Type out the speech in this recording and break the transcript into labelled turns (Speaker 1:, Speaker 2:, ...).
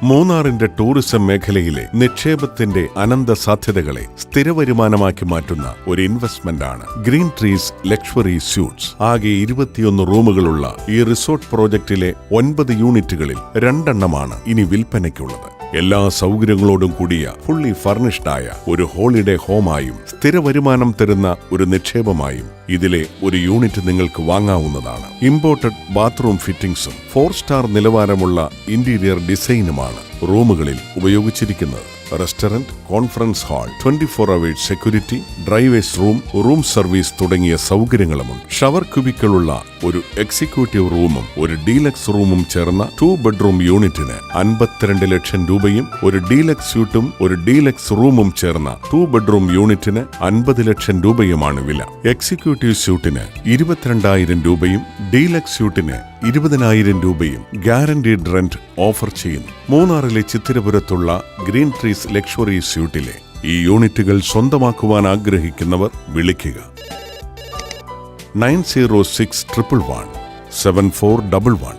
Speaker 1: മൂന്നാറിന്റെ tourism മേഖലയിലെ നിക്ഷേപത്തിന്റെ അനന്ത സാധ്യതകളെ സ്ഥിരവരുമാനമാക്കി മാറ്റുന്ന ഒരു ഇൻവെസ്റ്റ്മെന്റ് ആണ് ഗ്രീൻ ട്രീസ് ലക്ഷറി സ്യൂട്ട്സ്. ആകെ 21 റൂമുകളുള്ള ഈ റിസോർട്ട് പ്രോജക്റ്റിലെ 9 യൂണിറ്റുകളിൽ 2 എണ്ണമാണ് ഇനി വിൽപ്പനയ്ക്കുള്ളത്. എല്ലാ സൗകര്യങ്ങളോടും കൂടിയ ഫുള്ളി ഫർണിഷ്ഡായ ഒരു ഹോളിഡേ ഹോമായും സ്ഥിര വരുമാനം തരുന്ന ഒരു നിക്ഷേപമായും ഇതിലെ ഒരു യൂണിറ്റ് നിങ്ങൾക്ക് വാങ്ങാവുന്നതാണ്. ഇമ്പോർട്ടഡ് ബാത്റൂം ഫിറ്റിംഗ്സും 4 സ്റ്റാർ നിലവാരമുള്ള ഇന്റീരിയർ ഡിസൈനുമാണ് റൂമുകളിൽ ഉപയോഗിച്ചിരിക്കുന്നത്. Restaurant, conference hall, 24 hours security, drivers room service തുടങ്ങിയ സൗകര്യങ്ങളുമുണ്ട്. ഷവർ ക്യൂബിക്കളുള്ള ഒരു എക്സിക്യൂട്ടീവ് റൂമും ഒരു ഡീലക്സ് റൂമും ചേർന്ന 2 ബെഡ്റൂം യൂണിറ്റിന് 52 ലക്ഷം രൂപയും ഒരു ഡീലക്സ് സ്യൂട്ടും ഒരു ഡീലക്സ് റൂമും ചേർന്ന 2 ബെഡ്റൂം യൂണിറ്റിന് 50 ലക്ഷം രൂപയുമാണ് വില. എക്സിക്യൂട്ടീവ് സ്യൂട്ടിന് 22,000 രൂപയും ഡീലക്സ് സ്യൂട്ടിന് 20,000 രൂപയും ഗ്യാരണ്ടീഡ് റെന്റ് ഓഫർ ചെയ്യുന്നു. മൂന്നാറിലെ ചിത്തിരപുരത്തുള്ള ഗ്രീൻ ട്രീസ് ലക്ഷറി സ്യൂട്ടിലെ ഈ യൂണിറ്റുകൾ സ്വന്തമാക്കുവാൻ ആഗ്രഹിക്കുന്നവർ വിളിക്കുക 906111 7411.